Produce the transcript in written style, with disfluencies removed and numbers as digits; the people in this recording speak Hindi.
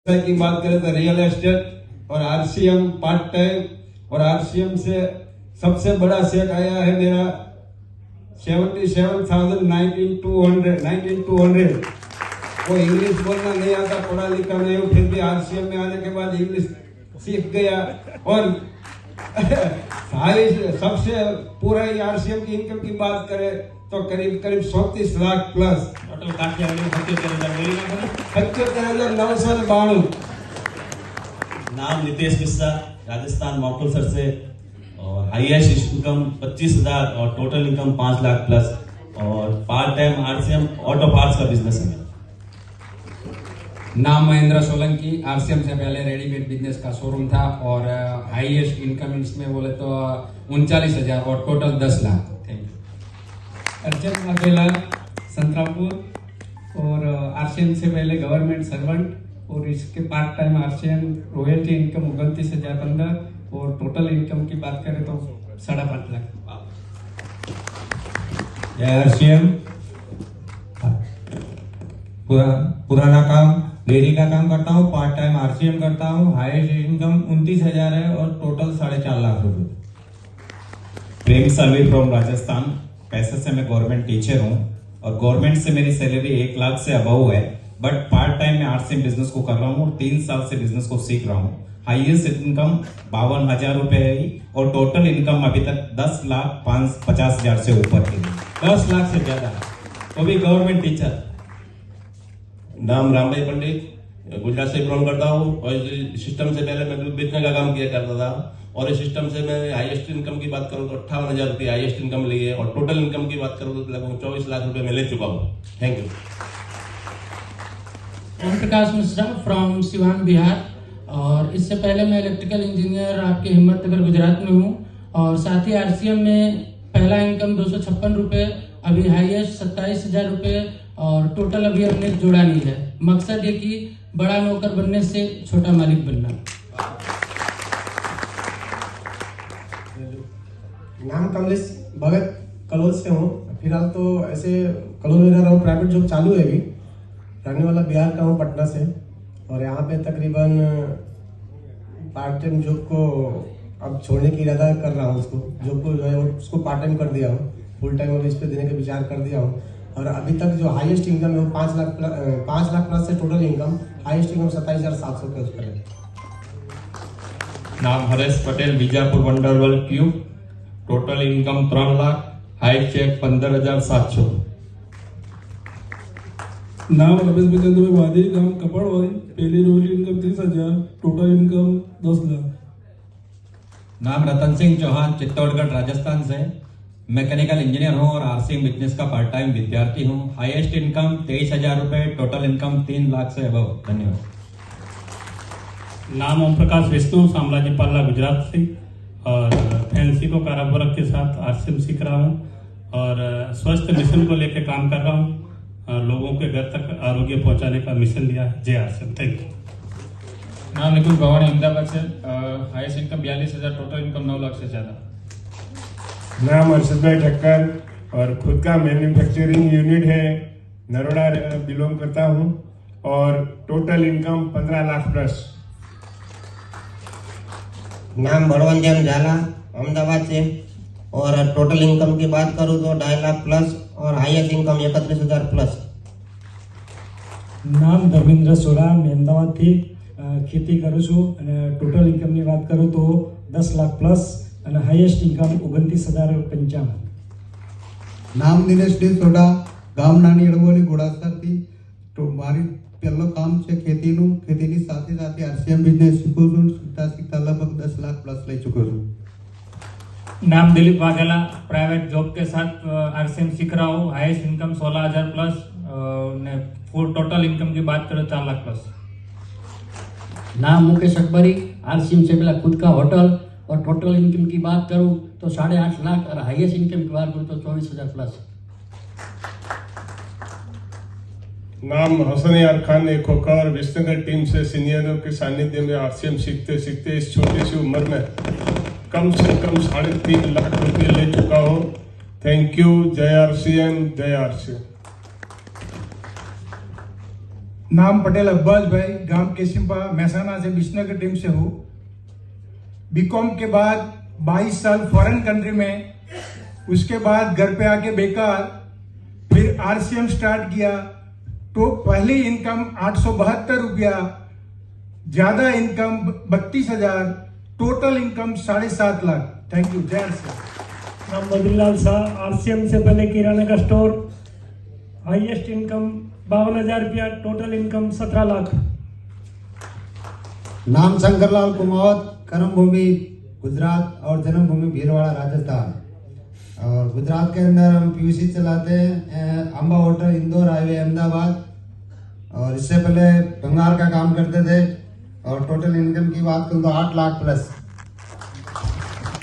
की बात करें तो रियल एस्टेट और आरसीएम पार्ट टाइम, और आरसीएम से सबसे बड़ा चेक आया है मेरा 77,19,200। वो इंग्लिश बोलना नहीं आता, पढ़ा लिखा नहीं हूँ, फिर भी आरसीएम में आने के बाद इंग्लिश सीख गया। और सबसे पूरा ही आरसीएम की इनकम की बात करें तो करीब 34 लाख प्लस टोटल काट 77,992। नाम नितेश मिश्रा, राजस्थान मौकुलसर से, और हाईएस्ट इनकम 25,000 और टोटल इनकम 5 लाख प्लस, और part time RCM auto parts का बिजनेस है। नाम महेंद्र सोलंकी, आरसीएम से पहले रेडीमेड बिजनेस का शोरूम था, और हाईएस्ट इनकम इसमें बोले तो 39,000 और टोटल 10 लाख। Thank you. अर्चन वाघेला, संतरामपुर, और आरसीएम से पहले गवर्नमेंट सर्वेंट, और इसके part time RCM royalty income 29,015, और टोटल इनकम की बात करें तो 5.5 लाख। आरसीएम पुराना काम डेयरी का काम करता हूँ, पार्ट टाइम आरसीएम करता हूँ, हाईएस्ट इनकम 29,000 है और टोटल 4.5 लाख रुपए। प्रेम सर्वे फ्रॉम राजस्थान, 65 से मैं गवर्नमेंट टीचर हूँ, और गवर्नमेंट से मेरी सैलरी 1 लाख से अबव है, बट पार्ट टाइम में आरसीएम बिजनेस को कर रहा हूँ और 3 साल से बिजनेस को सीख रहा हूँ। हाईएस्ट इनकम 52,000 रुपए है, और टोटल इनकम अभी तक 10,50,000 से ऊपर है, 10 लाख से ज्यादा, वो भी गवर्नमेंट टीचर। नाम रामभाई पंडित, गुजरात से बिलोंग करता हूँ, और सिस्टम से पहले मैं दूध बेचने का काम किया करता था, और इस सिस्टम से मैं हाईएस्ट इनकम की बात करूँ तो 58,000 रुपये हाईएस्ट इनकम ली है, और टोटल इनकम की बात करूँ तो लगभग 24 लाख रुपए मैं ले चुका हूँ। Thank you. Om Prakash Mishra from Siwan Bihar, और इससे पहले मैं इलेक्ट्रिकल इंजीनियर आपके हिम्मतनगर गुजरात में हूँ, और साथ ही आरसीएम में पहला इनकम 256 रुपये, अभी हाईएस्ट 27,000 रुपये, और टोटल अभी हमने जोड़ा नहीं है। मकसद ये कि बड़ा नौकर बनने से छोटा मालिक बनना। नाम कमलेश भगत, कलोल से हूँ। फिलहाल तो ऐसे कलोल में रह रहा हूँ, प्राइवेट जॉब चालू है अभी। रहने वाला बिहार का हूँ, पटना से, और यहाँ पे तकरीबन पार्ट टाइम जॉब को अब छोड़ने की इरादा कर रहा हूँ। उसको जॉब को जो है उसको पार्ट टाइम कर दिया हूँ, फुल टाइम अब इस पे देने का विचार कर दिया हूँ। और अभी तक जो हाईएस्ट इनकम है वो 5 लाख प्लस से टोटल इनकम, हाईएस्ट इनकम 27,700 के उस पर है। नाम Haresh Patel, Bijapur wonder world cube, total income 3 lakh, high check 15,700। नाम रमेश बचेंद्र वादी, नाम कपड़वाई, पहली रोज इनकम 30,000, टोटल इनकम 10 लाख। नाम रतन सिंह चौहान, चित्तौड़गढ़ राजस्थान से, मैकेनिकल इंजीनियर हूँ और आरसीएम बिजनेस का पार्ट टाइम विद्यार्थी हूँ। हाईएस्ट इनकम 23,000 रुपए, टोटल इनकम 3 लाख से अबव। धन्यवाद। नाम ओम प्रकाश विष्णु, शामलाजी पाला, गुजरात से, और फैंसी को कारापुरक के साथ आरसीएम सीख रहा हूँ, और स्वस्थ मिशन को लेकर काम कर रहा हूँ, लोगों के घर तक आरोग्य पहुंचाने का मिशन लिया है। जय आरसीएम। Thank you. नाम निकुल भवानी, अहमदाबाद से, highest income 42,000, total income 9 lakh से ज्यादा। नाम अर्षद भाई ठक्कर, और खुद का मैन्युफैक्चरिंग यूनिट है, नरोड़ा बिलोंग करता हूँ, और टोटल इनकम 15 लाख प्लस। नाम बड़वंजन झाला, अहमदाबाद से, और टोटल इनकम की बात करूँ तो 2.5 लाख प्लस, और हाईएस्ट इनकम 31,000 प्लस। નામ ધર્મેન્દ્ર સોડા, મેં અમદાવાદથી ખેતી કરું છું, અને ટોટલ ઇન્કમની વાત કરું તો 10 લાખ પ્લસ, અને હાઈએસ્ટ ઇન્કમ 29,055. નામ દિનેશ ડી સોડા, ગામ નાની અડવોલી, ઘોડાસરથી. તો મારી પહેલો કામ છે ખેતીનું, ખેતીની સાથે સાથે આરસીએમ બિઝનેસ શીખું છું, શીખતા શીખતા લગભગ 10 લાખ પ્લસ લઈ ચૂક્યો છું. नाम दिलीप वाघेला, प्राइवेट जॉब के साथ आरसीएम सीख रहा हूँ, highest income 16,000 plus, full total income की बात करें 4 लाख प्लस। नाम मुकेश अकबरी, आरसीएम से पहला खुद का होटल, और टोटल इनकम की बात करूँ तो 8.5 लाख, और हाईएस्ट इनकम की बात करूँ तो 24,000 प्लस। नाम हसन यार खान, एक खोखर, विष्णुनगर टीम से सीनियरों के सानिध्य में आरसीएम सीखते सीखते इस छोटी सी उम्र में कम से कम 3.5 लाख रुपए ले चुका हूँ। Thank you. जय आरसीएम, जय आरसीएम। नाम पटेल अब्बास भाई, गांव केसिम्पा महसाना से विष्णुनगर टीम से हूँ। बीकॉम के बाद 22 साल फॉरेन कंट्री में, उसके बाद घर पे आके बेकार, फिर आरसीएम स्टार्ट किया। तो पहली इनकम 872 रुपया, ज्यादा income 32,000, total income 7.5 lakh. Thank you. जय आरसीएम। नाम बद्रीलाल शाह, आरसीएम से पहले किराना का स्टोर, हाईएस्ट इनकम 52,000 रुपया, टोटल इनकम 17 लाख। नाम शंकरलाल कुमावत, कर्म भूमि गुजरात और जन्मभूमि भीलवाड़ा राजस्थान। और गुजरात के अंदर हम पीयूसी चलाते हैं, अंबा होटल, इंदौर हाईवे, अहमदाबाद। और इससे पहले भंगार का काम करते थे। और टोटल इनकम की बात करूँ तो 8 लाख प्लस।